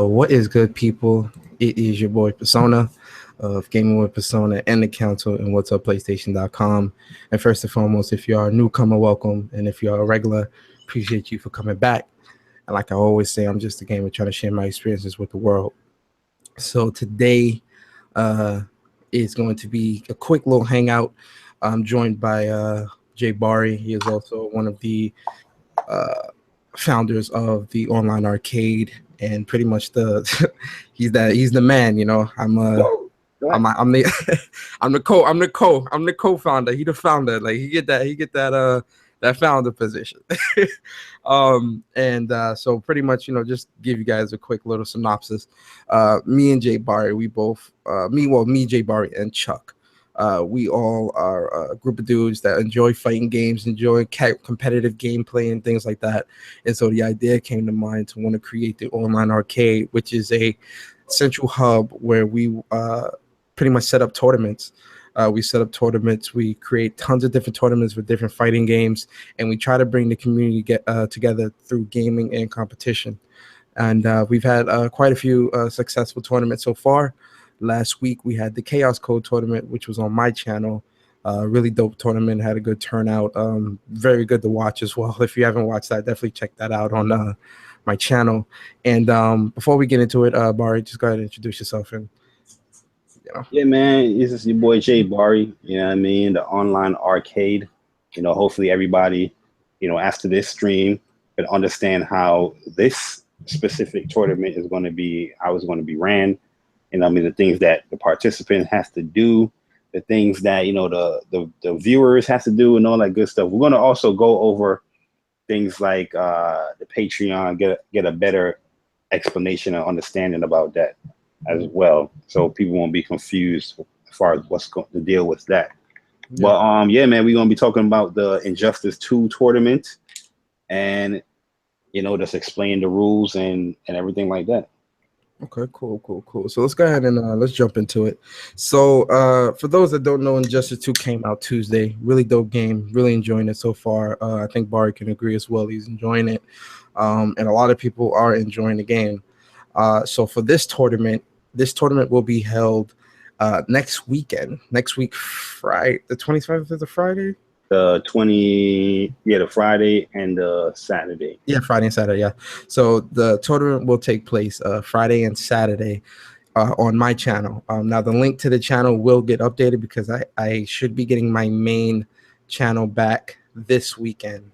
What is good, people? It is your boy Persona of Gaming with Persona and the Council and What's Up PlayStation.com. And first and foremost, if you are a newcomer, welcome. And if you are a regular, appreciate you for coming back. And like I always say, I'm just a gamer trying to share my experiences with the world. So today uh, is going to be a quick little hangout. I'm joined by Jay Bari. He is also one of the uh, founders of the online arcade, and pretty much the he's the man. I'm the I'm the co-founder. He the founder. Like he get that founder position. So pretty much, just give you guys a quick little synopsis. Me and Jay Barry, we both me, Jay Barry, and Chuck. We all are a group of dudes that enjoy fighting games, enjoy competitive gameplay and things like that. And so the idea came to mind to want to create the online arcade, which is a central hub where we pretty much set up tournaments. We set up tournaments. We create tons of different tournaments with different fighting games, and we try to bring the community together through gaming and competition. And we've had quite a few successful tournaments so far. Last week we had the Chaos Code tournament, which was on my channel. Really dope tournament, had a good turnout. Very good to watch as well. If you haven't watched that, definitely check that out on my channel. And before we get into it, Bari, just go ahead and introduce yourself and Yeah, man, this is your boy Jay Bari, you know what I mean? The online arcade. Hopefully everybody, after this stream can understand how this specific tournament is going to be, how it's going to be ran. The things that the participant has to do, the things that, the viewers has to do and all that good stuff. We're going to also go over things like the Patreon, get a better explanation and understanding about that as well, so people won't be confused as far as what's going to deal with that. Yeah. But yeah, man, we're gonna be talking about the Injustice 2 tournament, and just explain the rules and everything like that. Okay, cool. So let's go ahead and let's jump into it. So for those that don't know, Injustice 2 came out Tuesday. Really dope game. Really enjoying it so far. I think Barry can agree as well. He's enjoying it, and a lot of people are enjoying the game. So for this tournament will be held next weekend. Next week, Friday, the 27th is a Friday. The Friday and the Saturday. Yeah, Friday and Saturday. Yeah. So the tournament will take place Friday and Saturday on my channel. Now the link to the channel will get updated because I should be getting my main channel back this weekend.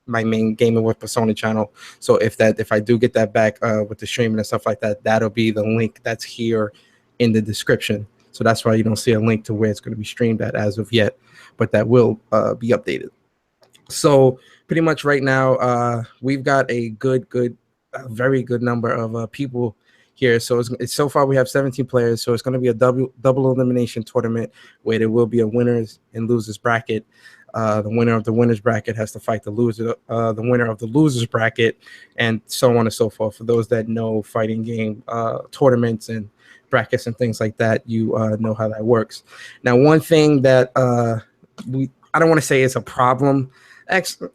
My main Gaming with Persona channel. So if I do get that back with the streaming and stuff like that, that'll be the link that's here in the description. So that's why you don't see a link to where it's going to be streamed at as of yet, but that will be updated. So pretty much right now, we've got a very good number of people here. So it's so far we have 17 players. So it's going to be a double elimination tournament where there will be a winners and losers bracket. The winner of the winners bracket has to fight the winner of the losers bracket, and so on and so forth. For those that know fighting game tournaments and brackets and things like that, you know how that works. Now, one thing that I don't want to say is a problem.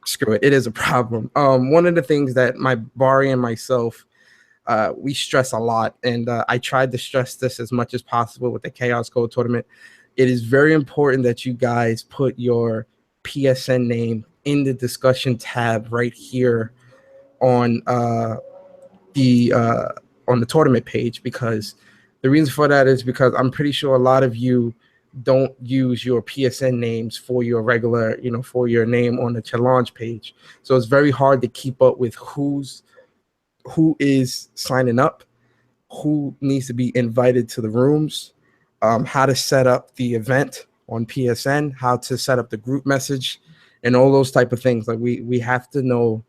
Screw it, it is a problem. One of the things that my Bari and myself we stress a lot, and I tried to stress this as much as possible with the Chaos Code tournament. It is very important that you guys put your PSN name in the discussion tab right here on the tournament page, because the reason for that is because I'm pretty sure a lot of you don't use your PSN names for your regular, for your name on the challenge page. So it's very hard to keep up with who is signing up, who needs to be invited to the rooms, how to set up the event on PSN, how to set up the group message, and all those type of things. Like we have to know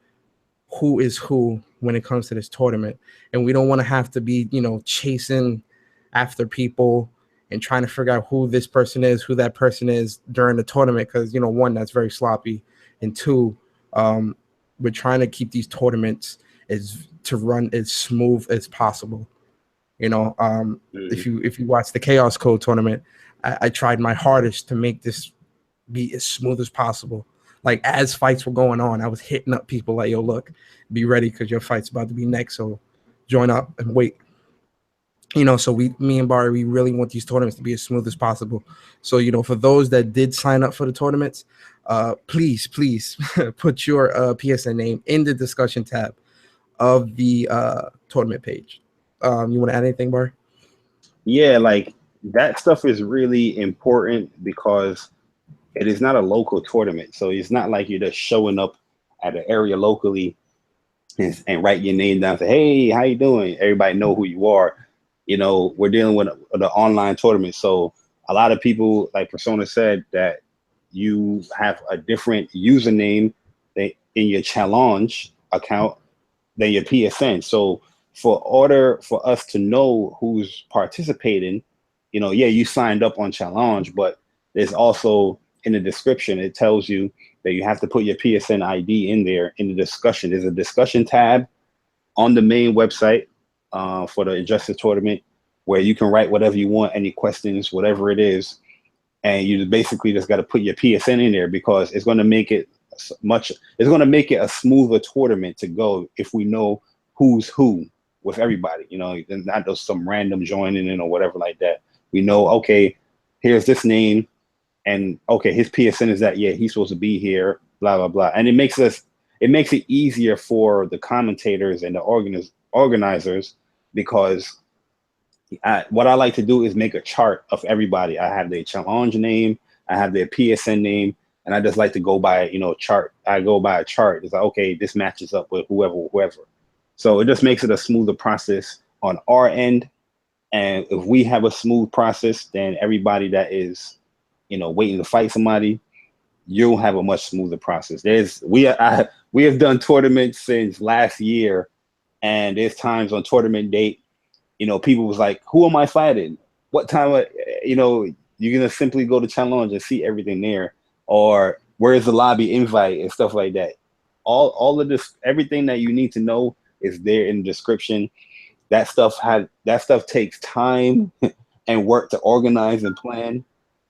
who is who when it comes to this tournament, and we don't want to have to be chasing after people and trying to figure out who this person is, who that person is during the tournament, because one, that's very sloppy, and two, we're trying to keep these tournaments to run as smooth as possible. If you watch the Chaos Code tournament, I tried my hardest to make this be as smooth as possible. Like, as fights were going on, I was hitting up people like, yo, look, be ready because your fight's about to be next. So join up and wait. So me and Bari, we really want these tournaments to be as smooth as possible. So, for those that did sign up for the tournaments, please put your PSN name in the discussion tab of the tournament page. You want to add anything, Bari? Yeah, like that stuff is really important because it is not a local tournament. So it's not like you're just showing up at an area locally and write your name down. Say, hey, how you doing? Everybody know who you are. We're dealing with the online tournament. So a lot of people, like Persona said, that you have a different username in your challenge account than your PSN. So for order for us to know who's participating, you signed up on challenge, but there's also in the description, it tells you that you have to put your PSN ID in there in the discussion. There's a discussion tab on the main website for the Injustice tournament where you can write whatever you want, any questions, whatever it is. And you basically just got to put your PSN in there because it's going to make it a smoother tournament to go if we know who's who with everybody, and not just some random joining in or whatever like that. We know, okay, here's this name, and okay, his PSN is that, yeah, he's supposed to be here, blah, blah, blah. And it makes it easier for the commentators and the organizers because what I like to do is make a chart of everybody. I have their challenge name, I have their PSN name, and I just like to go by, chart. I go by a chart. It's like, okay, this matches up with whoever. So it just makes it a smoother process on our end. And if we have a smooth process, then everybody that is, waiting to fight somebody, you'll have a much smoother process. We have done tournaments since last year, and there's times on tournament date, people was like, who am I fighting? What time? You're gonna simply go to challenge and see everything there, or where's the lobby invite and stuff like that. All of this, everything that you need to know is there in the description. That stuff takes time and work to organize and plan,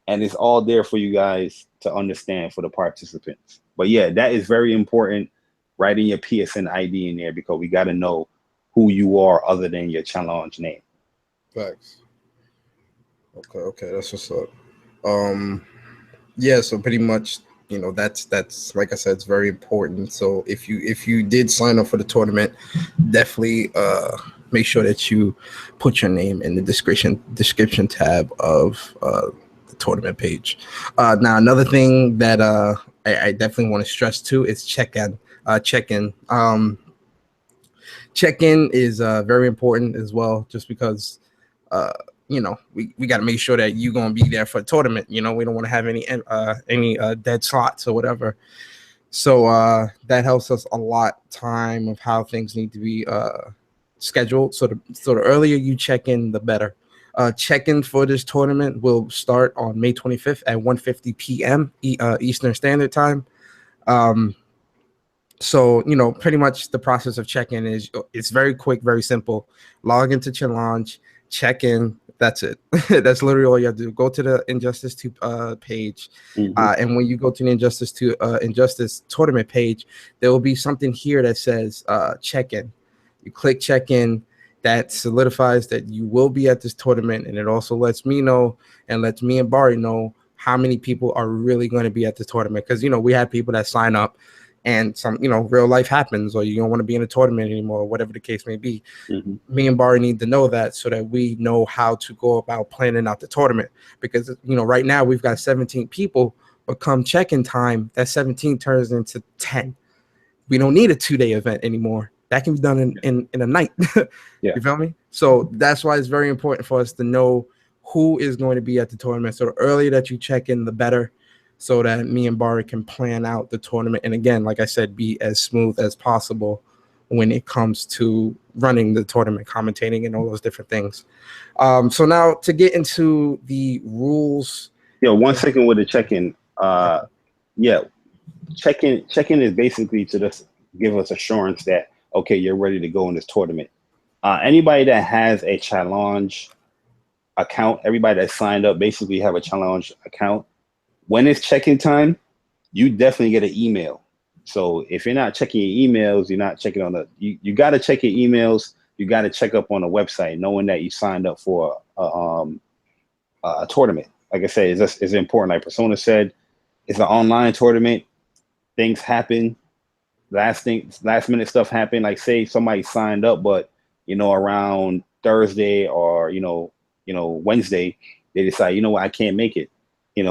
and it's all there for you guys to understand for the participants. But yeah, that is very important. Writing your PSN ID in there because we got to know who you are other than your challenge name. Facts. Okay, that's what's up. Yeah, so pretty much, that's like I said, it's very important. So if you did sign up for the tournament, definitely make sure that you put your name in the description tab of the tournament page. Now another thing that I definitely want to stress too is check-in. Check-in is very important as well, just because we got to make sure that you're going to be there for a tournament. We don't want to have any dead slots or whatever. So that helps us a lot time of how things need to be scheduled. So the earlier you check in, the better. Check-in for this tournament will start on May 25th at 1:50 p.m. Eastern Standard Time. So, pretty much the process of check-in it's very quick, very simple. Log into challenge, check in. That's it. That's literally all you have to do. Go to the Injustice 2 page. Mm-hmm. And when you go to the Injustice tournament page, there will be something here that says check-in. You click check-in. That solidifies that you will be at this tournament. And it also lets me know and lets me and Bari know how many people are really going to be at the tournament. Because, we have people that sign up and some, real life happens, or you don't want to be in a tournament anymore, or whatever the case may be. Mm-hmm. Me and Bari need to know that so that we know how to go about planning out the tournament. Because, right now we've got 17 people, but come check-in time, that 17 turns into 10. We don't need a 2-day event anymore. That can be done in a night. Yeah. You feel me? So that's why it's very important for us to know who is going to be at the tournament. So the earlier that you check in, the better, so that me and Bari can plan out the tournament. And again, like I said, be as smooth as possible when it comes to running the tournament, commentating, and all those different things. So now to get into the rules. Yo, 1 second with the check-in. Check-in is basically to just give us assurance that, okay, you're ready to go in this tournament. Anybody that has a challenge account, everybody that signed up basically have a challenge account. When it's check-in time, you definitely get an email. So if you're not checking your emails, you're not checking on you got to check your emails you got to check up on the website, knowing that you signed up for a tournament. Like I said, it's important. Like Persona said, it's an online tournament. Things happen. Last minute stuff happened. Like say somebody signed up, but around Thursday or Wednesday, they decide, I can't make it.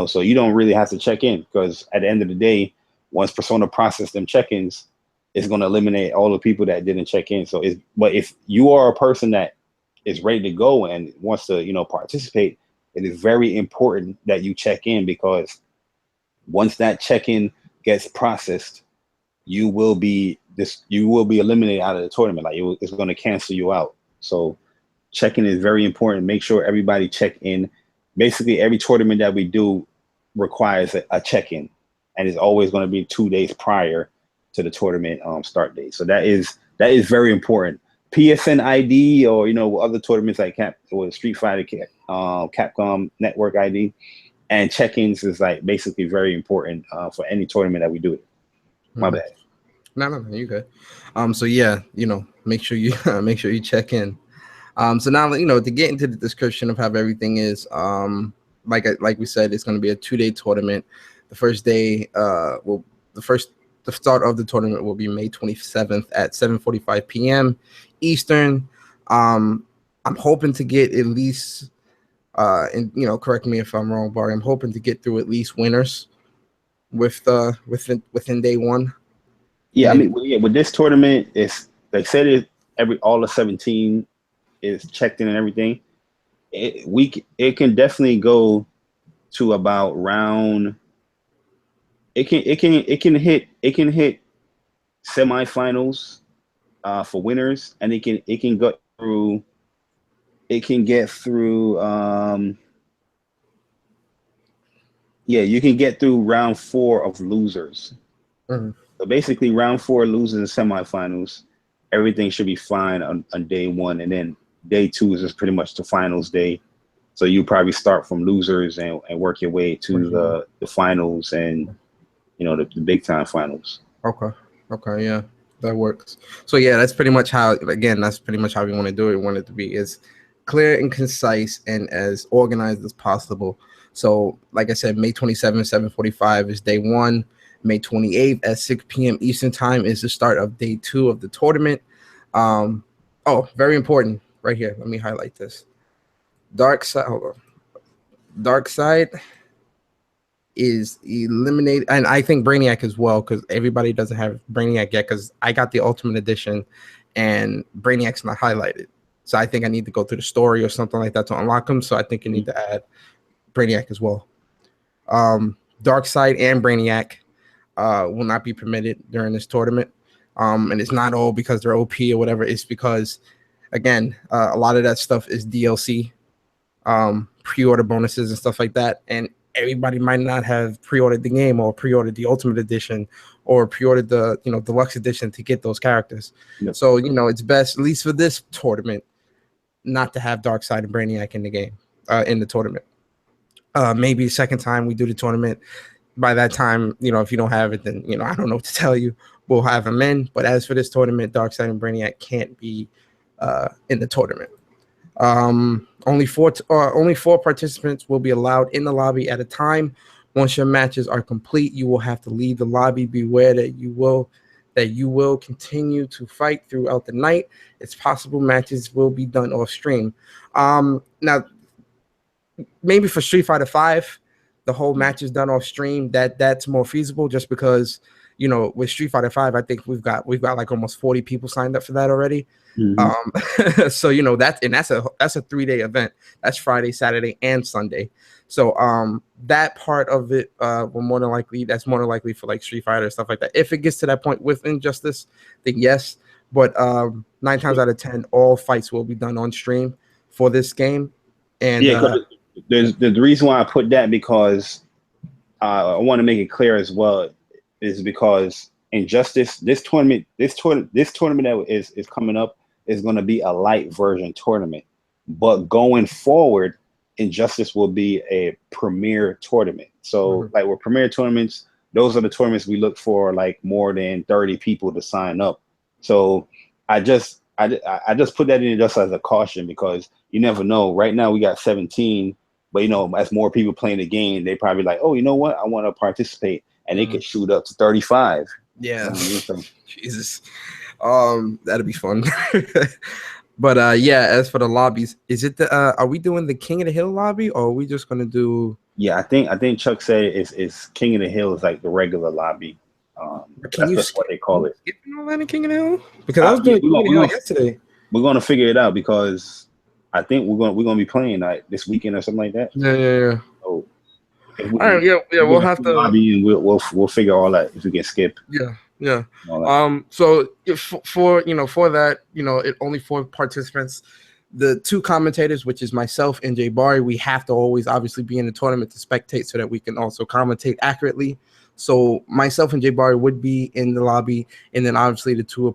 So you don't really have to check in, because at the end of the day, once Persona process them check-ins, it's going to eliminate all the people that didn't check in. But if you are a person that is ready to go and wants to, participate, it is very important that you check in, because once that check-in gets processed, you will be eliminated out of the tournament. Like it's going to cancel you out. So check-in is very important. Make sure everybody check in. Basically, every tournament that we do requires a check-in, and it's always going to be 2 days prior to the tournament start date. So that is very important. PSN ID, or other tournaments like Street Fighter, Capcom Network ID, and check-ins is like basically very important for any tournament that we do. My bad. No, you good. So yeah, make sure you check in. So now, to get into the description of how everything is, like we said, it's going to be a 2-day tournament. The first day, the start of the tournament will be May 27th at 7:45 p.m. Eastern. I'm hoping to get at least, and correct me if I'm wrong, Bari, I'm hoping to get through at least winners within day one. Yeah, with this tournament, they said all the 17 is checked in and everything. It can definitely go to about round. It can hit semifinals for winners, and it can go through. It can get through. You can get through round 4 of losers. Mm-hmm. So basically, round 4 losers and semifinals, everything should be fine on day 1, and then day 2 is just pretty much the finals day. So you probably start from losers and work your way to the finals and the big time finals. Okay, yeah, that works. So yeah, that's pretty much how we want to do it. We want it to be as clear and concise and as organized as possible. So like I said, May 27th, 7:45 is day 1. May 28th at 6 p.m. Eastern time is the start of day 2 of the tournament. Very important right here. Let me highlight this. Dark Side is eliminated, and I think Brainiac as well, because everybody doesn't have Brainiac yet, because I got the Ultimate Edition and Brainiac's not highlighted. So I think I need to go through the story or something like that to unlock them. So I think you need to add Brainiac as well. Dark Side and Brainiac will not be permitted during this tournament. And it's not all because they're OP or whatever. It's because, again, a lot of that stuff is DLC, pre-order bonuses and stuff like that. And everybody might not have pre-ordered the game or pre-ordered the Ultimate Edition or pre-ordered the Deluxe Edition to get those characters. Yep. So, it's best, at least for this tournament, not to have Darkseid and Brainiac in the game, in the tournament. Maybe the second time we do the tournament, by that time, if you don't have it, then, I don't know what to tell you. We'll have them in. But as for this tournament, Darkseid and Brainiac can't be in the tournament. Only four participants will be allowed in the lobby at a time. Once your matches are complete, you will have to leave the lobby. Beware that you will continue to fight throughout the night. It's possible matches will be done off stream. Now, maybe for Street Fighter 5, the whole match is done off stream. That's more feasible, just because with Street Fighter 5, I think we've got like almost 40 people signed up for that already. Mm-hmm. So that's a 3-day event. That's Friday, Saturday, and Sunday. So that part of it that's more than likely for like Street Fighter and stuff like that. If it gets to that point with Injustice, then yes. But 9 times out of 10, all fights will be done on stream for this game. And there's the reason why I put that, because I want to make it clear as well, is because Injustice, this tournament that is coming up is going to be a light version tournament, but going forward, Injustice will be a premier tournament. So like with premier tournaments, those are the tournaments we look for like more than 30 people to sign up. So I I just put that in just as a caution because you never know. Right now we got 17, but as more people playing the game, they probably like, oh, you know what? I want to participate, and they could shoot up to 35. Yeah, so. Jesus, that'd be fun. But yeah, as for the lobbies, is it the are we doing the King of the Hill lobby, or are we just gonna do? Yeah, I think Chuck said it's King of the Hill is like the regular lobby. Can you that's what they call it. Skipping all that in King of the Hill? Because I was doing King of the Hill yesterday. We're gonna figure it out because I think we're gonna be playing like this weekend or something like that. Yeah. So all right, yeah, we'll have to lobby and we'll figure all that if we can skip. Yeah. So for that, it only 4 participants. The 2 commentators, which is myself and Jay Bari, we have to always obviously be in the tournament to spectate so that we can also commentate accurately. So myself and Jay Bari would be in the lobby, and then obviously the 2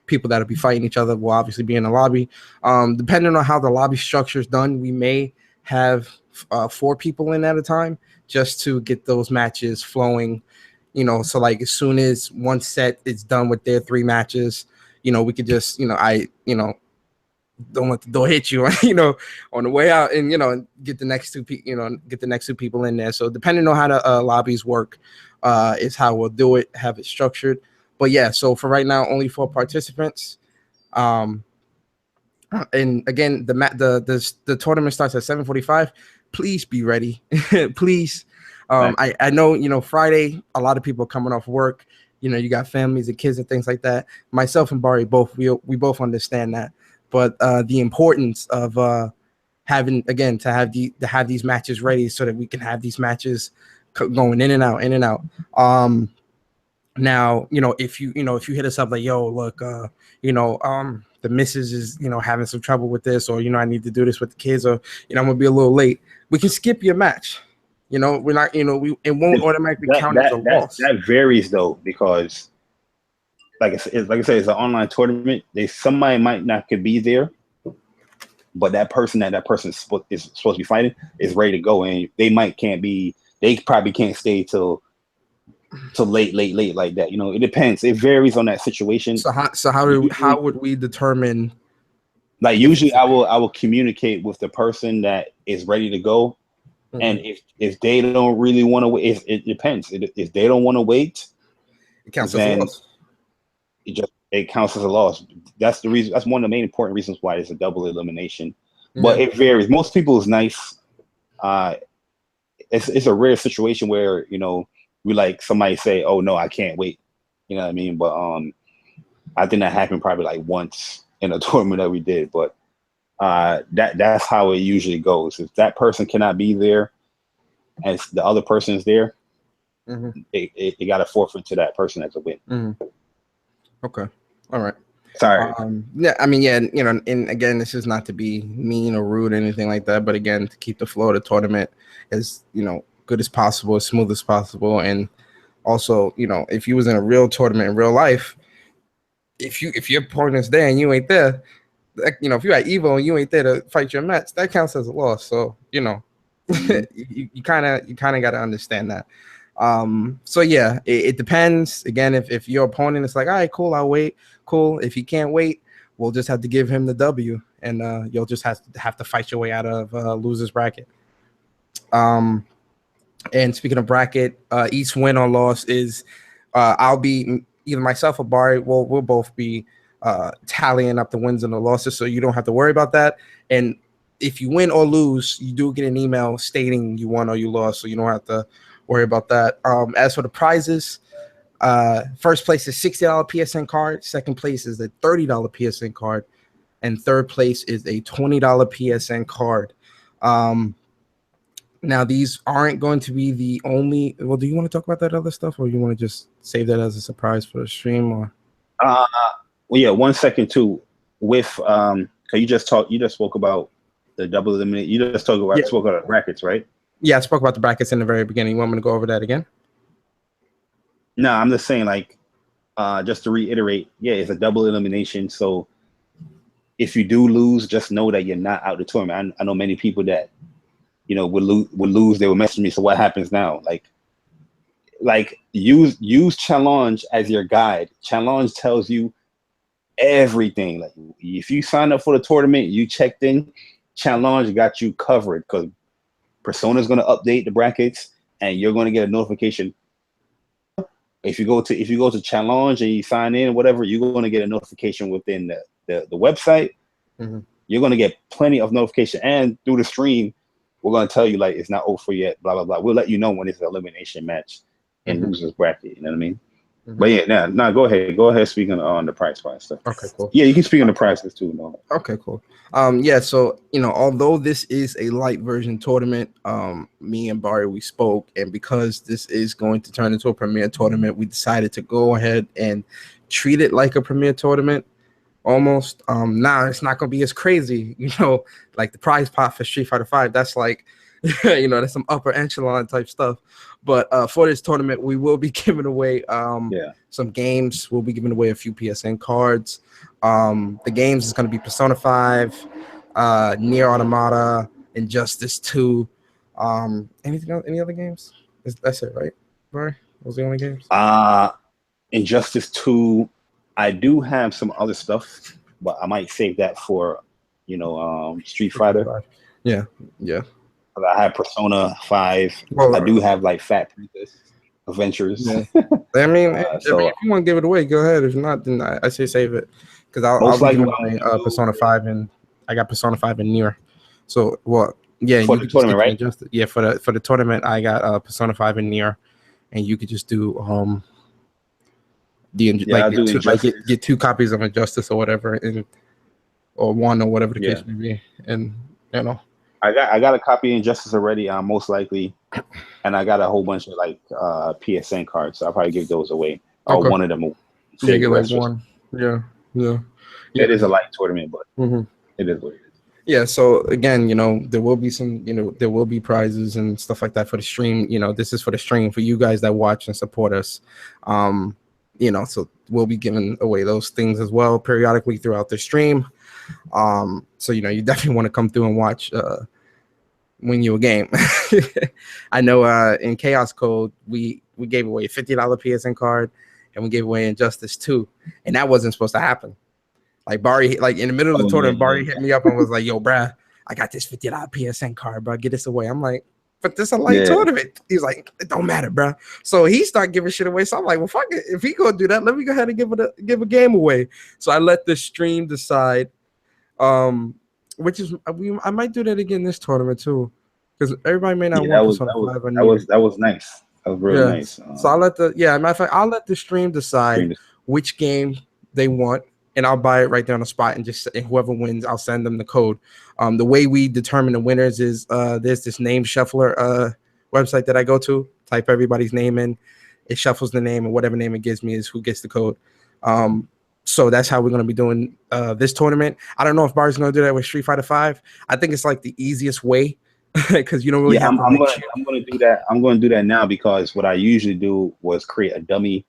people that'll be fighting each other will obviously be in the lobby. Depending on how the lobby structure is done, we may have 4 people in at a time just to get those matches flowing. So like as soon as one set is done with their 3 matches, we could just, don't let the door hit you, on the way out, and get the next 2 people in there. So depending on how the lobbies work, is how we'll do it, have it structured. But yeah, so for right now, only 4 participants. And again, the tournament starts at 7:45. Please be ready, please. I know, Friday, a lot of people are coming off work. You got families and kids and things like that. Myself and Bari we both understand that, but the importance of having to have these matches ready so that we can have these matches going in and out. Now, if you hit us up like, yo, look, the missus is, having some trouble with this, or, I need to do this with the kids, or, I'm gonna be a little late, we can skip your match. We're not, it won't automatically count as a loss. That varies though, because like I said, it's an online tournament. Somebody might not could be there, but that person is supposed to be fighting is ready to go, and they probably can't stay till late like that. It depends. It varies on that situation. So how would we determine? Like usually, I will communicate with the person that is ready to go. Mm-hmm. And if they don't really want to wait, it depends. If they don't want to wait, it counts as a loss. It counts as a loss. That's the reason. That's one of the main important reasons why it's a double elimination. Mm-hmm. But it varies. Most people is nice. It's a rare situation where we like somebody say, "Oh no, I can't wait." You know what I mean? But I think that happened probably like once in a tournament that we did. But that's how it usually goes. If that person cannot be there and the other person is there, mm-hmm. they got to forfeit to that person as a win. Mm-hmm. Okay. All right. Sorry. And again, this is not to be mean or rude or anything like that, but again, to keep the flow of the tournament as, good as possible, as smooth as possible. And also, if you was in a real tournament in real life, if your opponent's there and you ain't there, if you're at Evo and you ain't there to fight your match, that counts as a loss. So, mm-hmm. you kind of got to understand that. So yeah, it depends. Again, if your opponent is like, all right, cool, I'll wait. Cool. If he can't wait, we'll just have to give him the W, and you'll just have to fight your way out of loser's bracket. And speaking of bracket, each win or loss is I'll be either myself or Bari. We'll both be tallying up the wins and the losses, so you don't have to worry about that. And if you win or lose, you do get an email stating you won or you lost, so you don't have to worry about that. As for the prizes, first place is $60 PSN card, second place is a $30 PSN card, and third place is a $20 PSN card. Now these aren't going to be the only. Well, do you want to talk about that other stuff, or you want to just save that as a surprise for the stream? Or well, yeah, 1 second too. With you just spoke about the double eliminate. You just spoke about brackets, right? Yeah, I spoke about the brackets in the very beginning. You want me to go over that again? No, I'm just saying, like, just to reiterate, yeah, it's a double elimination. So if you do lose, just know that you're not out the tournament. I know many people that, would lose. They would message me. So what happens now? Like use challenge as your guide. Challenge tells you everything. Like if you sign up for the tournament, you checked in, Challenge got you covered because Persona's going to update the brackets, and you're going to get a notification. If you go to Challenge and you sign in, whatever, you're going to get a notification within the website. Mm-hmm. You're going to get plenty of notification, and through the stream, we're going to tell you like it's not over yet. Blah blah blah. We'll let you know when it's an elimination match in losers bracket. You know what I mean? Mm-hmm. But yeah, now go ahead. Speaking on the price stuff. Okay, cool. Yeah, you can speak on the prices too. No. Okay, cool. Yeah, so although this is a light version tournament, me and Bari, we spoke, and because this is going to turn into a premier tournament, we decided to go ahead and treat it like a premier tournament. Almost. Now it's not gonna be as crazy, like the prize pot for Street Fighter V. That's like, that's some upper echelon type stuff. But for this tournament, we will be giving away some games. We'll be giving away a few PSN cards. The games is gonna be Persona 5, Nier Automata, Injustice 2. Anything else? Any other games? That's it, right? Right? Those the only games? Injustice 2. I do have some other stuff, but I might save that for, Street Fighter. Yeah. I have Persona 5. Well, I do have like Fat Princess Adventures. Yeah. I mean, if you want to give it away, go ahead. If not, then I say save it, because I'll be giving away Persona 5, and I got Persona 5 and Nier. So, yeah, for the tournament, right? Yeah, for the tournament, I got Persona 5 and Nier, and you could just do get 2 copies of Injustice or whatever, or one or whatever the case may be, and I got a copy of Injustice already, most likely, and I got a whole bunch of like PSN cards, so I'll probably give those away. Or one of them. Yeah, get like one. Yeah. It is a light tournament, but it is what it is. Yeah, so again, there will be some, there will be prizes and stuff like that for the stream. This is for the stream for you guys that watch and support us. So we'll be giving away those things as well periodically throughout the stream. So you definitely want to come through and watch win you a game. I know in Chaos Code we gave away a $50 PSN card, and we gave away Injustice 2, and that wasn't supposed to happen. Like Bari, like in the middle of the tournament, Bari hit me up and was like, "Yo, bruh, I got this $50 PSN card, bro. Get this away." I'm like, "But this is a light tournament." He's like, "It don't matter, bro." So he started giving shit away. So I'm like, "Well, fuck it. If he gonna do that, let me go ahead and give a game away." So I let the stream decide. Which is I might do that again this tournament too, because everybody may not want that was nice. That was really nice. So I'll matter of fact, I'll let the stream decide which game they want, and I'll buy it right there on the spot, and whoever wins, I'll send them the code. The way we determine the winners is there's this name shuffler website that I go to. Type everybody's name in, it shuffles the name, and whatever name it gives me is who gets the code. So that's how we're going to be doing this tournament. I don't know if Bari's going to do that with Street Fighter 5. I think it's like the easiest way, because you don't really have to. I'm going to do that. I'm going to do that now, because what I usually do was create a dummy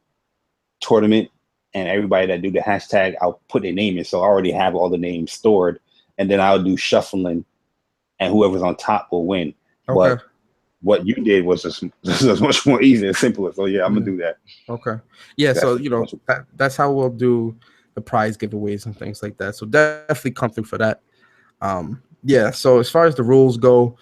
tournament, and everybody that do the hashtag, I'll put their name in. So I already have all the names stored, and then I'll do shuffling, and whoever's on top will win. Okay. But what you did was just much more easy and simpler. So yeah, I'm gonna do that. Okay. Yeah. So that's how we'll do the prize giveaways and things like that. So definitely come through for that. Yeah. So as far as the rules go,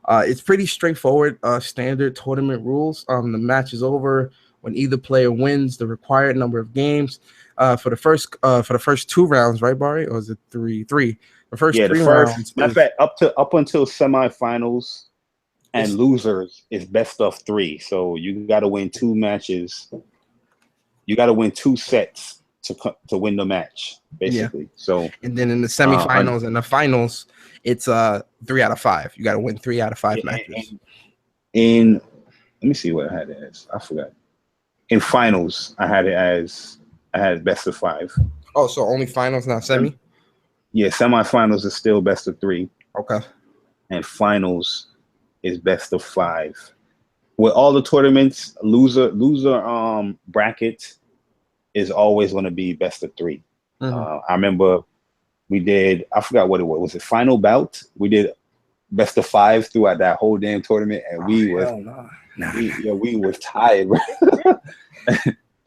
it's pretty straightforward. Standard tournament rules. The match is over when either player wins the required number of games. For the first 2 rounds, right, Bari? Or is it three? The first 3 rounds. Matter of fact, up until semifinals. And losers is best of 3. So you got to win 2 matches. You got to win 2 sets to win the match, basically. Yeah. So and then in the semifinals and the finals, it's 3 out of 5. You got to win 3 out of 5 matches. Let me see what I had it as. I forgot. In finals, I had best of 5. Oh, so only finals, not semi? Yeah, semifinals is still best of 3. Okay. And finals is best of 5. With all the tournaments, loser bracket is always going to be best of 3. I remember we did, I forgot what it was. Was it final bout? We did best of 5 throughout that whole damn tournament, and we was tired.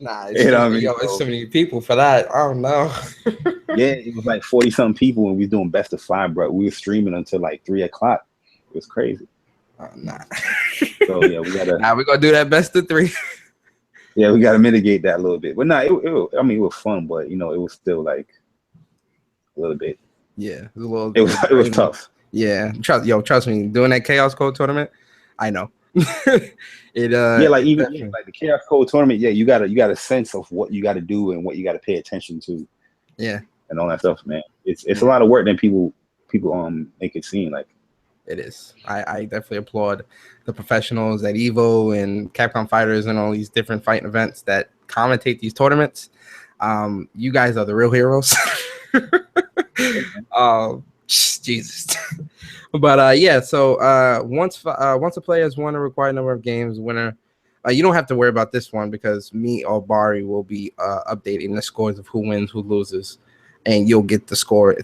Nah, it's too many, it's too many people for that. I don't know. Yeah, it was like 40-something people when we was doing best of 5, bro. We were streaming until like 3 o'clock. It was crazy. Nah. So yeah, we gotta. Nah, we're gonna do that best of 3. Yeah, we gotta mitigate that a little bit. But nah, I mean, it was fun, but it was still like a little bit. Yeah, it was a little. It was tough. Yeah, trust me. Doing that Chaos Code tournament, I know. Yeah, like even like the Chaos Code tournament. Yeah, you got a sense of what you got to do and what you got to pay attention to. Yeah, and all that stuff, man. It's a lot of work than people make it seem like. It is. I definitely applaud the professionals at Evo and Capcom Fighters and all these different fighting events that commentate these tournaments. You guys are the real heroes. Jesus. But yeah, so once a player has won a required number of games, winner, you don't have to worry about this one because me or Bari will be updating the scores of who wins, who loses, and you'll get the score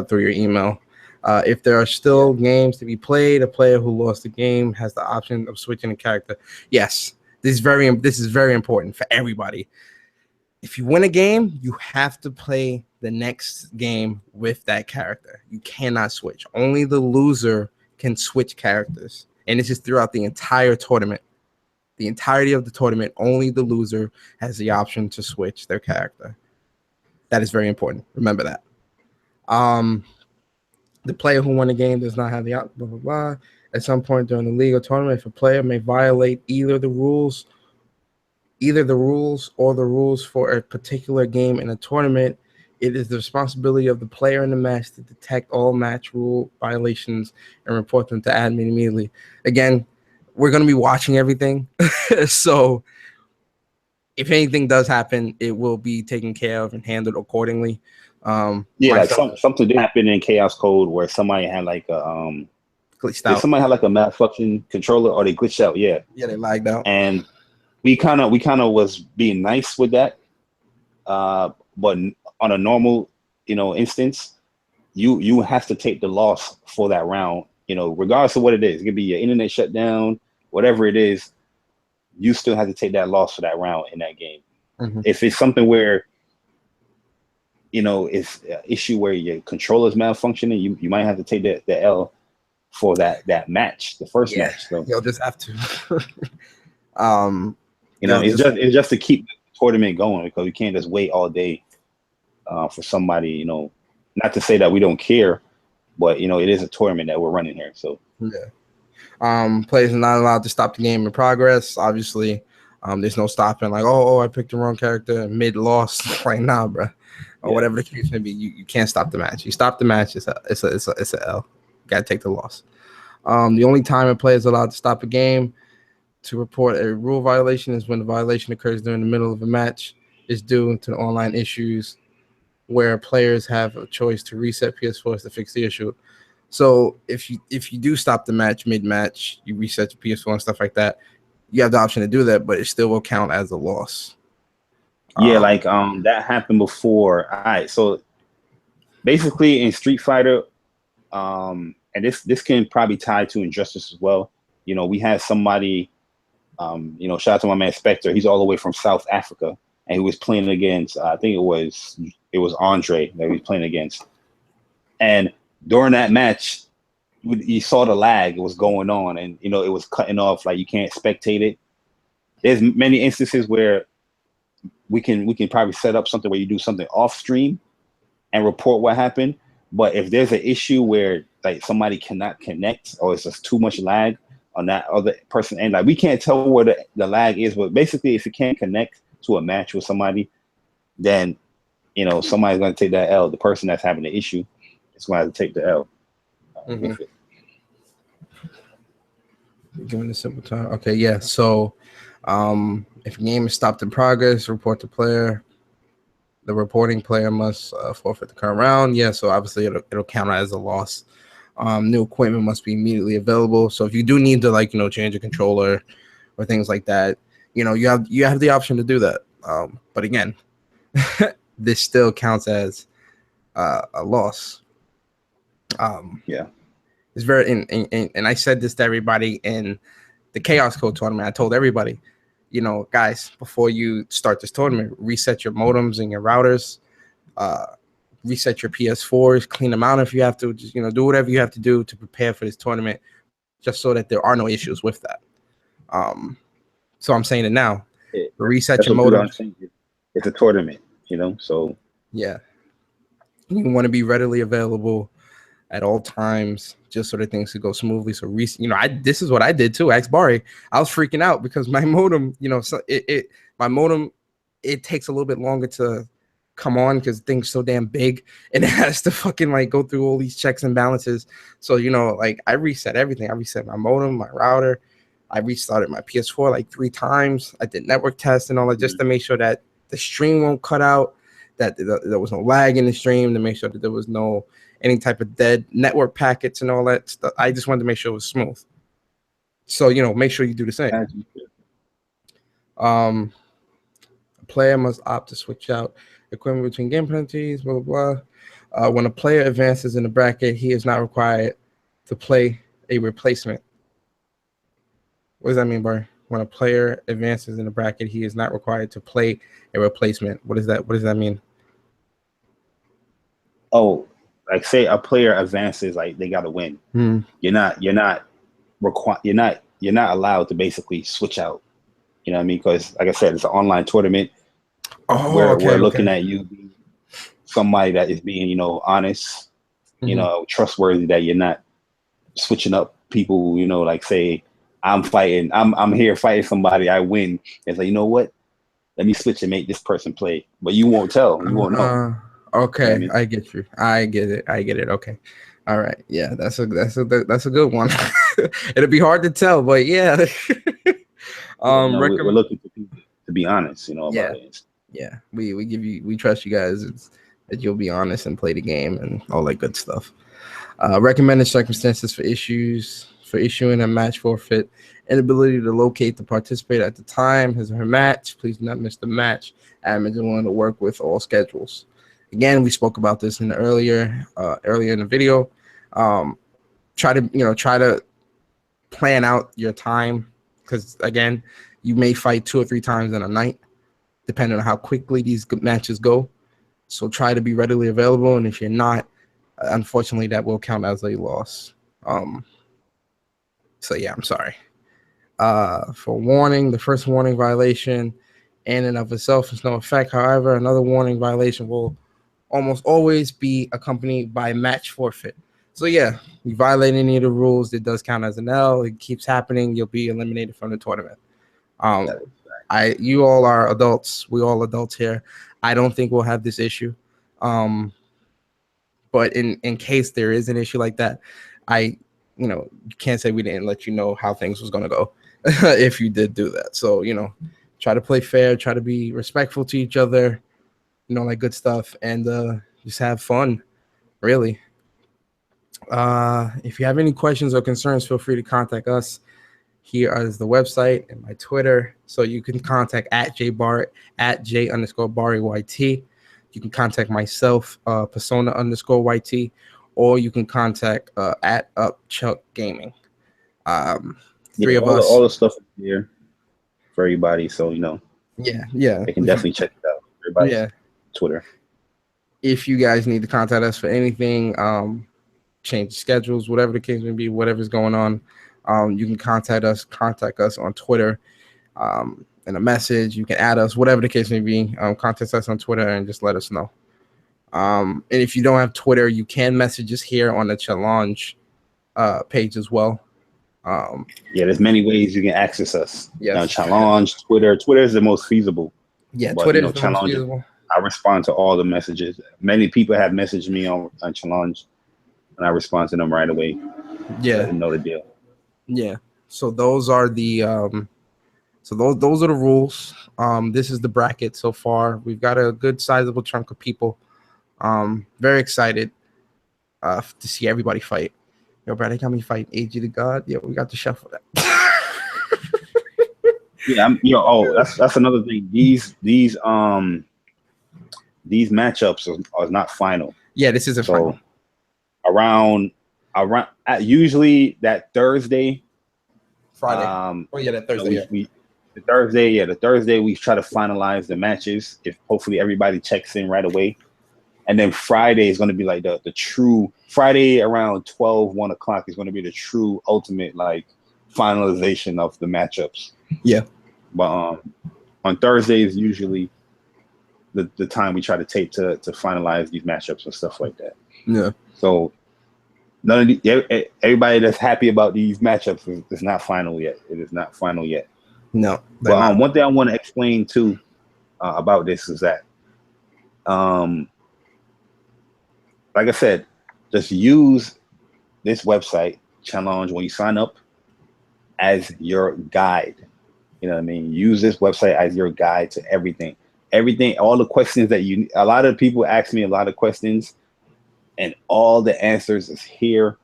through your email. If there are still games to be played, a player who lost the game has the option of switching a character. Yes, this is very important for everybody. If you win a game, you have to play the next game with that character. You cannot switch. Only the loser can switch characters. And this is throughout the entire tournament. The entirety of the tournament, only the loser has the option to switch their character. That is very important. Remember that. The player who won the game does not have the option, blah, blah, blah. At some point during the league or tournament, if a player may violate either the rules or the rules for a particular game in a tournament, it is the responsibility of the player in the match to detect all match rule violations and report them to admin immediately. Again, we're going to be watching everything. So if anything does happen, it will be taken care of and handled accordingly. Like something did happen in Chaos Code where somebody had like a glitched out. Somebody had like a malfunction controller, or they glitched out. Yeah, they lagged out. And we kind of was being nice with that. But on a normal, instance, you have to take the loss for that round. Regardless of what it is, it could be your internet shut down, whatever it is, you still have to take that loss for that round in that game. Mm-hmm. If it's something where it's an issue where your controller is malfunctioning, you might have to take the L for that match, the first match. So you'll just have to. It's just to keep the tournament going, because you can't just wait all day for somebody. Not to say that we don't care, but it is a tournament that we're running here. So players are not allowed to stop the game in progress. Obviously, there's no stopping. Like, I picked the wrong character mid loss. Like, nah, bro. Or whatever the case may be, you can't stop the match. You stop the match, it's a L. You gotta take the loss. The only time a player is allowed to stop a game to report a rule violation is when the violation occurs during the middle of a match. Is due to the online issues where players have a choice to reset PS4s to fix the issue. So if you do stop the match mid-match, you reset your PS4 and stuff like that, you have the option to do that, but it still will count as a loss. Yeah, that happened before. All right, so basically in Street Fighter, and this can probably tie to Injustice as well. We had somebody, shout out to my man Spectre. He's all the way from South Africa, and he was playing against, I think it was Andre that he was playing against. And during that match, you saw the lag was going on, and it was cutting off, like you can't spectate it. There's many instances where we can probably set up something where you do something off stream and report what happened. But if there's an issue where like somebody cannot connect, or it's just too much lag on that other person, and like we can't tell where the lag is, but basically if you can't connect to a match with somebody, then somebody's going to take that L. The person that's having the issue is going to have to take the L. With it. Given the simple time. Okay, yeah. So if a game is stopped in progress, report the player. The reporting player must forfeit the current round. Yeah, so obviously it'll count as a loss. New equipment must be immediately available. So if you do need to change a controller or things like that, you have the option to do that. But again, this still counts as a loss. It's very and I said this to everybody in the Chaos Code tournament. I told everybody, you know, guys, before you start this tournament, reset your modems and your routers, reset your PS4s, clean them out if you have to. Just, you know, do whatever you have to do to prepare for this tournament, just so that there are no issues with that. So I'm saying it now. Reset your modem. It's a tournament, you know. So yeah, you want to be readily available at all times, just so that things could go smoothly. So, you know, this is what I did too. Ask Bari. I was freaking out because my modem, you know, my modem, it takes a little bit longer to come on because things so damn big, and it has to fucking like go through all these checks and balances. So, you know, like I reset everything. I reset my modem, my router. I restarted my PS4 like 3 times. I did network tests and all that just to make sure that the stream won't cut out, that there was no lag in the stream, to make sure that there was no any type of dead network packets and all that stuff. I just wanted to make sure it was smooth. So, you know, make sure you do the same. A player must opt to switch out equipment between game penalties, blah, blah, blah. When a player advances in the bracket, he is not required to play a replacement. What does that mean, Barry? When a player advances in the bracket, he is not required to play a replacement. What does that mean? Oh, like say a player advances, like they got to win. You're not allowed to basically switch out. You know what I mean? Because like I said, it's an online tournament. We're looking at you being somebody that is being, you know, honest, you know, trustworthy, that you're not switching up people, you know, like say I'm here fighting somebody, I win. It's like, you know what? Let me switch and make this person play. But you won't tell. You won't know. Okay, you know I get you. I get it. Okay. All right. Yeah, that's a good one. It'll be hard to tell, but yeah. We're looking for people to be honest, you know, about it. Yeah. We trust you guys that you'll be honest and play the game and all that good stuff. Recommended circumstances for issuing a match forfeit: inability to locate the participator at the time his or her match. Please do not miss the match. Admin is willing to work with all schedules. Again, we spoke about this in the earlier in the video. Try to plan out your time, because again, you may fight 2 or 3 times in a night, depending on how quickly these matches go. So try to be readily available, and if you're not, unfortunately, that will count as a loss. So yeah, I'm sorry. For warning, the first warning violation in and of itself is no effect. However, another warning violation will almost always be accompanied by match forfeit. So yeah, you violate any of the rules, it does count as an L. It keeps happening, you'll be eliminated from the tournament. You all are adults. We all adults here. I don't think we'll have this issue. But in case there is an issue like that, you can't say we didn't let you know how things was gonna go if you did do that. So, try to play fair, try to be respectful to each other, like good stuff, and just have fun, really. If you have any questions or concerns, feel free to contact us. Here is the website and my Twitter. So you can contact at @J_Bari YT. You can contact myself, Persona_YT, or you can contact at Chuck Gaming. Three of us. All the stuff is here for everybody. So, Yeah. They can definitely check it out. Everybody's Twitter. If you guys need to contact us for anything, change schedules, whatever the case may be, whatever's going on, you can contact us on Twitter, in a message. You can add us, whatever the case may be. Contact us on Twitter and just let us know. And if you don't have Twitter, you can message us here on the challenge page as well. There's many ways you can access us. Yes. Challenge, Twitter. Twitter is the most feasible. Yeah, Twitter is the most feasible. I respond to all the messages. Many people have messaged me on Challenge, and I respond to them right away. Yeah, let them know the deal. Yeah. So those are the those are the rules. This is the bracket so far. We've got a good sizable chunk of people. Very excited to see everybody fight. Yo, bro, they got me fighting AG the God. Yeah, we got to shuffle that. That's another thing. These matchups are not final. Yeah, this isn't final. Around usually that Thursday, Friday. That Thursday. The Thursday we try to finalize the matches. If hopefully everybody checks in right away. And then Friday is going to be like the true Friday around 12, 1 o'clock is going to be the true ultimate like finalization of the matchups. Yeah. But on Thursdays usually the time we try to tape to finalize these matchups and stuff like that. Yeah. So none of everybody that's happy about these matchups is not final yet. It is not final yet. No. But one thing I want to explain too about this is that like I said, just use this website challenge when you sign up as your guide. You know what I mean? Use this website as your guide to everything. Everything, all the questions that a lot of people ask me a lot of questions, and all the answers is here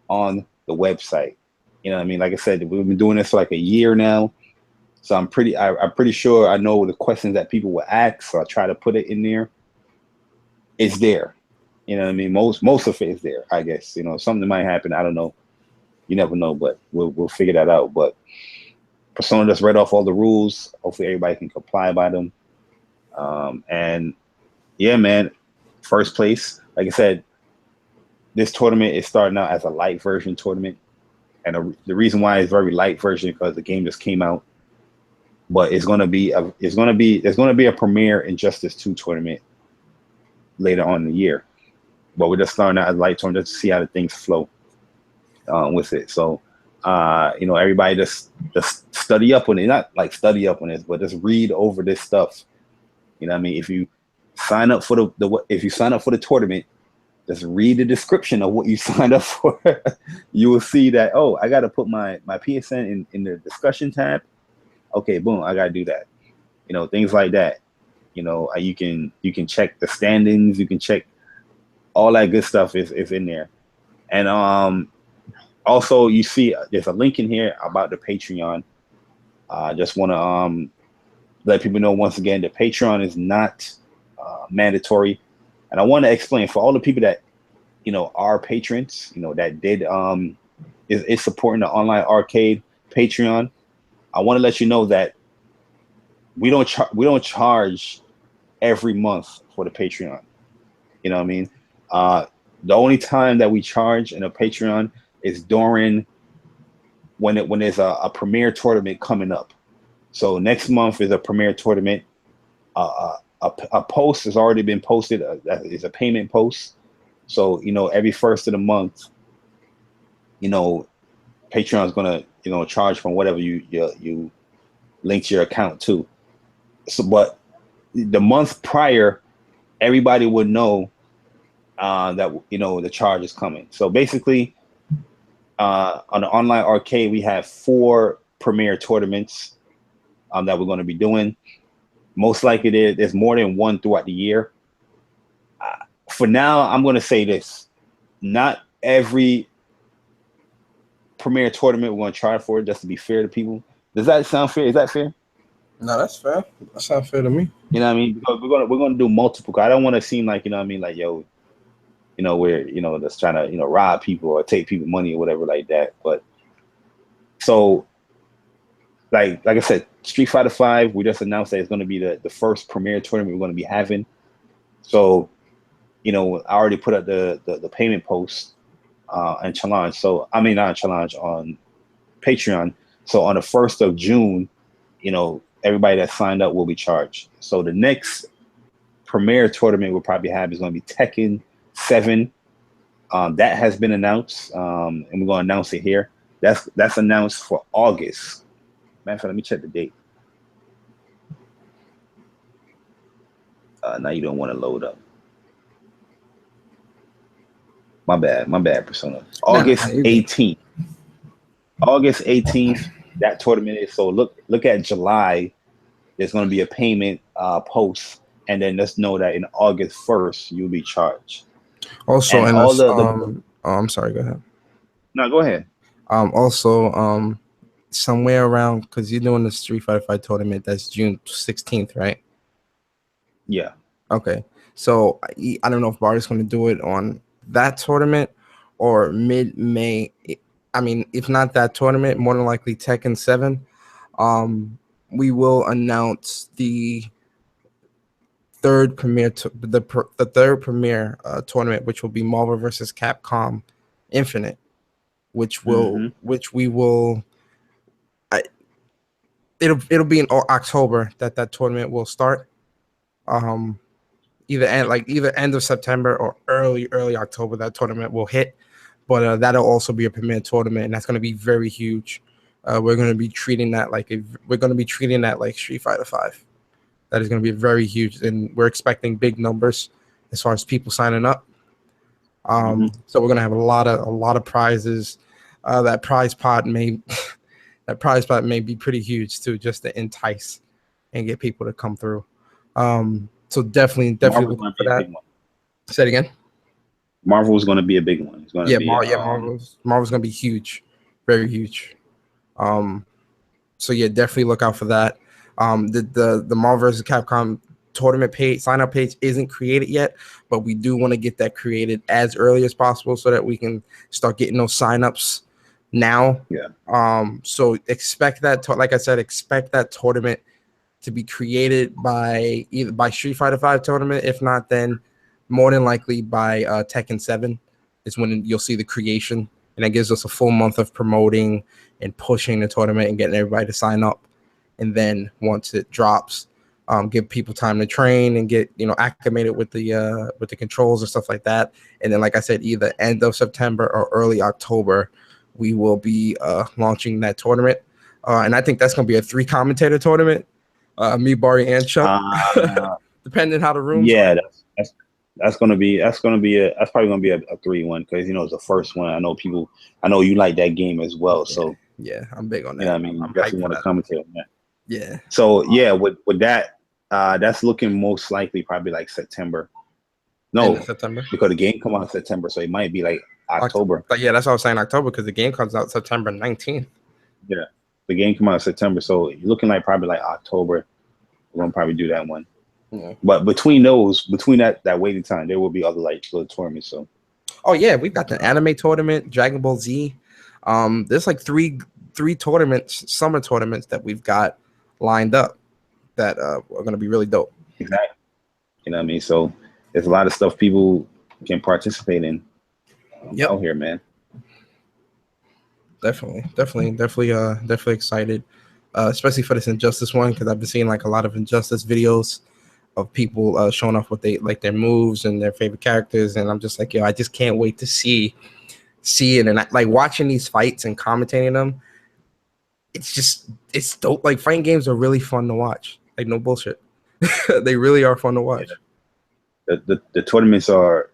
on the website. You know what I mean? Like I said, we've been doing this for like a year now. So I'm pretty sure I know the questions that people will ask. So I try to put it in there. It's there. You know what I mean? Most of it is there, I guess. You know, something might happen. I don't know. You never know, but we'll figure that out. But Persona just read off all the rules. Hopefully everybody can comply by them. And yeah, man, first place. Like I said, this tournament is starting out as a light version tournament. And the reason why it's very light version because the game just came out. But it's gonna be a premiere Injustice 2 tournament later on in the year. But we're just starting out as light tournament just to see how the things flow with it. So everybody just study up on it. Not like study up on it, but just read over this stuff. You know what I mean? If you sign up for the tournament, just read the description of what you signed up for. You will see that, oh, I gotta put my PSN in the discussion tab. Okay, boom, I gotta do that. You know, things like that. You know, you can check the standings, you can check all that good stuff is in there. And also you see there's a link in here about the Patreon. I just want to let people know once again that Patreon is not mandatory. And I want to explain for all the people that are patrons, that did is supporting the online arcade Patreon. I want to let you know that we don't charge every month for the Patreon. You know what I mean? The only time that we charge in a Patreon is during when there's a premiere tournament coming up. So next month is a premiere tournament. A post has already been posted. That is a payment post. So every first of the month, Patreon is gonna charge from whatever you link your account to. So, but the month prior, everybody would know that the charge is coming. So basically, on the online arcade, we have 4 premiere tournaments that we're going to be doing. Most likely, there's more than one throughout the year. For now, I'm going to say this: not every premiere tournament we're going to try for, just to be fair to people. Does that sound fair? Is that fair? No, that's fair. That sounds fair to me. You know what I mean? Because we're gonna do multiple. I don't want to seem like like yo, we're just trying to rob people or take people money or whatever like that. But so like I said, Street Fighter 5, we just announced that it's going to be the first premiere tournament we're going to be having. So I already put up the payment post and challenge. So I mean not challenge on Patreon. So on the 1st of June, everybody that signed up will be charged. So the next premiere tournament we'll probably have is going to be Tekken 7. That has been announced, and we're going to announce it here. That's announced for August. Matter of fact, let me check the date. Now you don't want to load up. My bad, Persona. August 18th. August 18th, that tournament is. So look at July. There's going to be a payment post, and then let's know that in August 1st you'll be charged. Also, and all I'm sorry. Go ahead. No, go ahead. Also, somewhere around, because you're doing the Street Fighter 5 tournament, that's June 16th, right? Yeah. Okay. So I don't know if Bari's going to do it on that tournament or mid-May. I mean, if not that tournament, more than likely Tekken 7. we will announce the third premier the third premier tournament, which will be Marvel versus Capcom Infinite, which we will. It'll be in October that tournament will start. Either end of September or early October that tournament will hit. But that'll also be a premier tournament, and that's going to be very huge. We're going to be treating that like Street Fighter 5. That is going to be very huge, and we're expecting big numbers as far as people signing up. So we're going to have a lot of prizes. That prize pot may be pretty huge too, just to entice and get people to come through. So definitely look for that. Say it again. Marvel's going to be a big one. It's going to be Marvel's going to be huge, very huge. So yeah, definitely look out for that. The Marvel vs. Capcom tournament sign up page isn't created yet, but we do want to get that created as early as possible so that we can start getting those signups now. Yeah. So expect that. Like I said, expect that tournament to be created by Street Fighter 5 tournament. If not, then more than likely by Tekken 7 is when you'll see the creation, and that gives us a full month of promoting and pushing the tournament and getting everybody to sign up. And then once it drops, give people time to train and get acclimated with the controls and stuff like that. And then, like I said, either end of September or early October, we will be launching that tournament. And I think that's going to be a 3 commentator tournament. Me, Bari, and Chuck, depending how the room's like. That's probably gonna be a 3-1 because it's the first one. I know you like that game as well. Yeah, so yeah, I'm big on that. I mean, you definitely want to commentate on that. Yeah. So with that, that's looking most likely probably like September. No, September, because the game come out in September, so it might be like October. Yeah, that's what I was saying, October, because the game comes out September 19th. Yeah, the game come out in September, so you're looking like probably like October. We're gonna probably do that one. Yeah. But between that waiting time, there will be other little tournaments. So, oh yeah, we've got the anime tournament, Dragon Ball Z. There's like three tournaments, summer tournaments that we've got lined up that are going to be really dope. Exactly. You know what I mean? So there's a lot of stuff people can participate in out here, man. Definitely excited, especially for this Injustice one, because I've been seeing like a lot of Injustice videos of people showing off what they like, their moves and their favorite characters, and I'm just like, I just can't wait to see it. And like watching these fights and commentating them, it's dope. Like, fighting games are really fun to watch. Like, no bullshit. They really are fun to watch. The tournaments are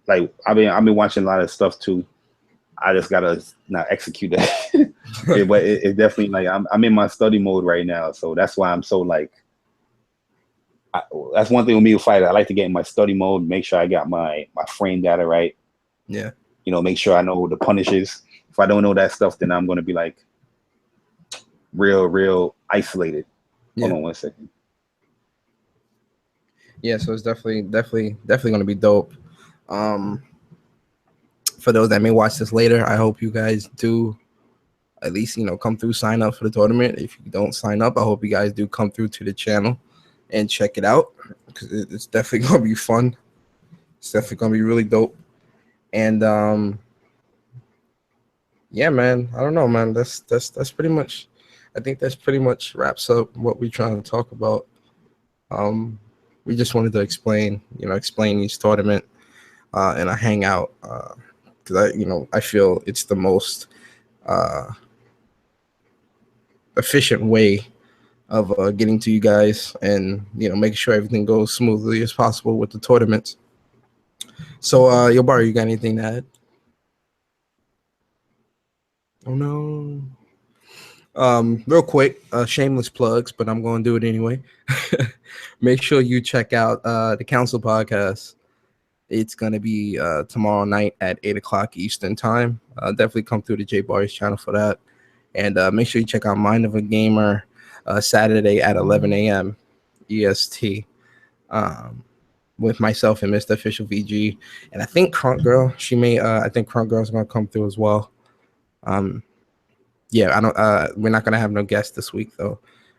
like, I've been watching a lot of stuff too. I just gotta now execute that. But it's definitely like I'm in my study mode right now, so that's why I'm so like. That's one thing with me with fighter. I like to get in my study mode, make sure I got my frame data right. Yeah. Make sure I know the punishes. If I don't know that stuff, then I'm gonna be like real isolated. Yeah. Hold on one second. Yeah, so it's definitely gonna be dope. For those that may watch this later, I hope you guys do at least come through, sign up for the tournament. If you don't sign up, I hope you guys do come through to the channel and check it out, because it's definitely gonna be fun. It's definitely gonna be really dope. And yeah, man, I don't know, man. That's pretty much. I think that's pretty much wraps up what we're trying to talk about. We just wanted to explain each tournament and a hangout, because I feel it's the most efficient way of getting to you guys, and making sure everything goes smoothly as possible with the tournaments. So, Yo Bar, you got anything to add? Oh no. Real quick, shameless plugs, but I'm going to do it anyway. Make sure you check out the Council podcast. It's going to be tomorrow night at 8:00 Eastern time. Definitely come through the J Bar's channel for that. And make sure you check out Mind of a Gamer Saturday at 11 a.m. EST with myself and Mr. Official VG. And I think Crunk Girl, I think Crunk Girl's going to come through as well. Yeah, I don't. We're not gonna have no guests this week though.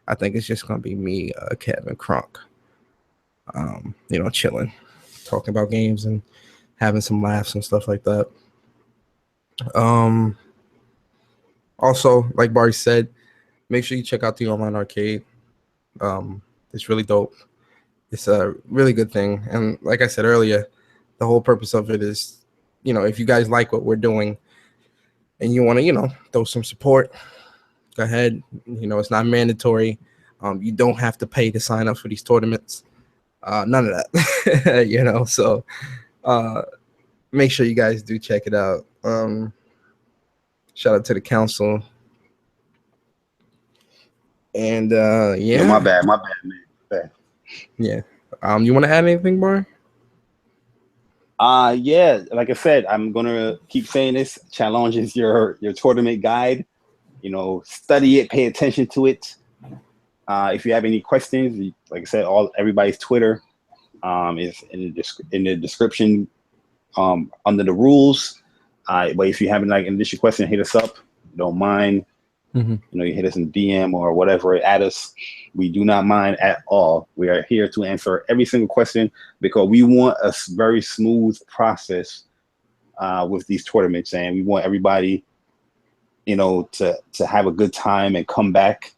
I think it's just gonna be me, Kevin Crunk, chilling, talking about games and having some laughs and stuff like that. Also, like Bari said, make sure you check out the online arcade. It's really dope. It's a really good thing. And like I said earlier, the whole purpose of it is, if you guys like what we're doing and you want to, throw some support, go ahead. It's not mandatory. You don't have to pay to sign up for these tournaments. None of that, so make sure you guys do check it out. Shout out to the council. And yeah. Yo, my bad, man. Yeah. You want to add anything, Bar? Yeah, like I said, I'm gonna keep saying this. Challenge is your tournament guide. Study it, pay attention to it. If you have any questions, like I said, everybody's Twitter is in the description under the rules. But if you have an additional question, hit us up. Don't mind. Mm-hmm. You hit us in DM or whatever at us. We do not mind at all. We are here to answer every single question because we want a very smooth process with these tournaments, and we want everybody, to have a good time and come back,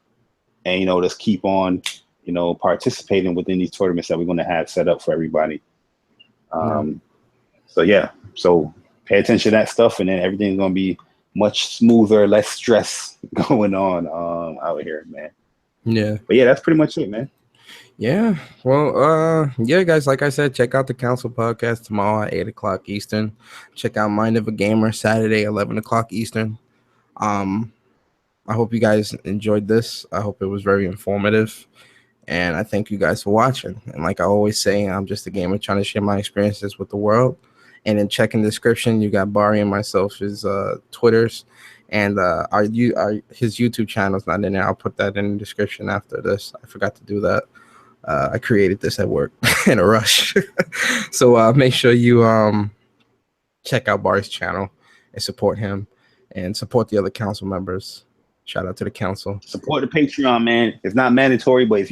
and just keep on, participating within these tournaments that we're going to have set up for everybody. So pay attention to that stuff, and then everything's going to be much smoother, less stress going on out here, man. Yeah. But yeah, that's pretty much it, man. Yeah. Well, yeah, guys, like I said, check out the Council podcast tomorrow at 8:00 Eastern. Check out Mind of a Gamer Saturday, 11:00 Eastern. I hope you guys enjoyed this. I hope it was very informative. And I thank you guys for watching. And like I always say, I'm just a gamer trying to share my experiences with the world. And then check in the description, you got Bari and myself, his Twitters, and his YouTube channel is not in there. I'll put that in the description after this. I forgot to do that. I created this at work in a rush. So make sure you check out Bari's channel and support him and support the other council members. Shout out to the council. Support the Patreon, man. It's not mandatory, but if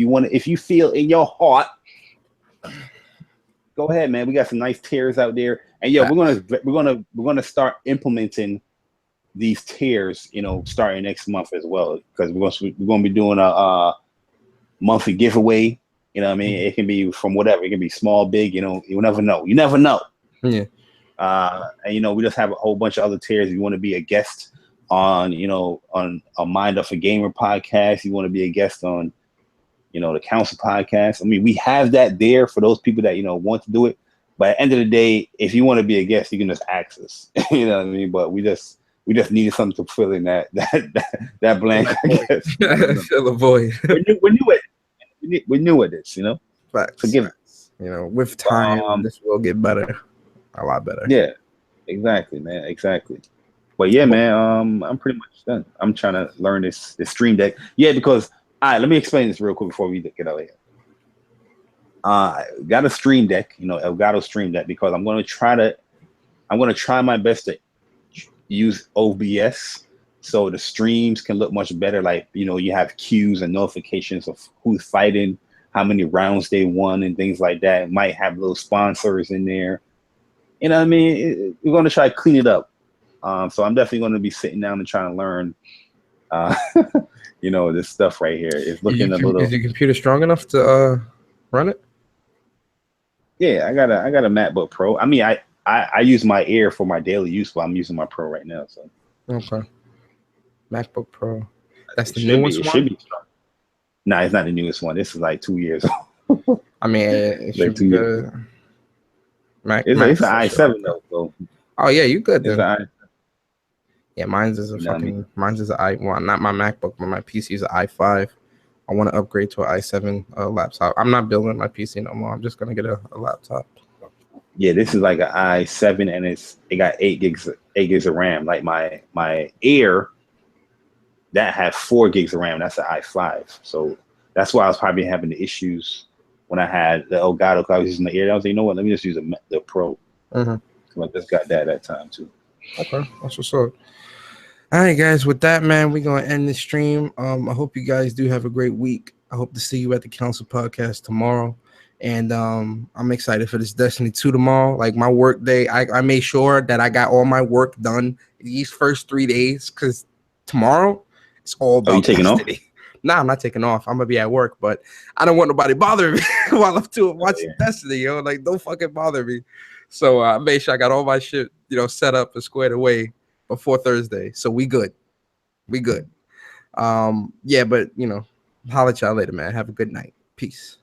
you feel in your heart, go ahead, man. We got some nice tiers out there, and we're gonna start implementing these tiers, starting next month as well, because we're gonna be doing a monthly giveaway. You know what I mean? It can be from whatever. It can be small, big. You never know. You never know. Yeah. And we just have a whole bunch of other tiers. If you want to be a guest on a Mind of a Gamer podcast, you want to be a guest on the council podcast. I mean, we have that there for those people that want to do it. But at the end of the day, if you want to be a guest, you can just ask us. You know what I mean? But we just needed something to fill in that blank. I guess. Fill a void. We knew it is. Facts. Forgive us. With time, this will get better, a lot better. Yeah, exactly, man. Exactly. But yeah, man. I'm pretty much done. I'm trying to learn this Stream Deck. Yeah, because. All right, let me explain this real quick before we get out of here. Got a Stream Deck, Elgato Stream Deck, because I'm going to try my best to use OBS so the streams can look much better. Like, you have cues and notifications of who's fighting, how many rounds they won, and things like that. It might have little sponsors in there. You know what I mean? We're going to try to clean it up. So I'm definitely going to be sitting down and trying to learn. This stuff right here is looking a little. Is your computer strong enough to run it? Yeah, I got a MacBook Pro. I mean, I use my Air for my daily use, but I'm using my Pro right now. So okay, MacBook Pro. That's the newest one. Should be strong. No, it's not the newest one. This is like 2 years old. I mean, it should be good. It's an i7 though. So. Oh yeah, you good then. It's yeah, mine's is mine's is an i1, not my MacBook, but my PC is an i5. I want to upgrade to an i7 laptop. I'm not building my PC no more. I'm just gonna get a laptop. Yeah, this is like an i7, and it got 8 gigs of RAM. Like my Air, that had 4 gigs of RAM. That's an i5. So that's why I was probably having the issues when I had the Elgato. I was using the Air. I was like, you know what? Let me just use the Pro. Mm-hmm. So I just got that at that time too. Okay, that's what's up. All right, guys. With that, man, we're gonna end the stream. I hope you guys do have a great week. I hope to see you at the Council Podcast tomorrow. And I'm excited for this Destiny 2 tomorrow. Like my work day, I made sure that I got all my work done these first 3 days because tomorrow it's all about you taking Destiny. off? Nah, I'm not taking off. I'm gonna be at work, but I don't want nobody bothering me while I'm watching Destiny, yo. Like, don't fucking bother me. So I made sure I got all my shit, set up and squared away before Thursday. So we good. We good. Yeah, but holla at y'all later, man. Have a good night. Peace.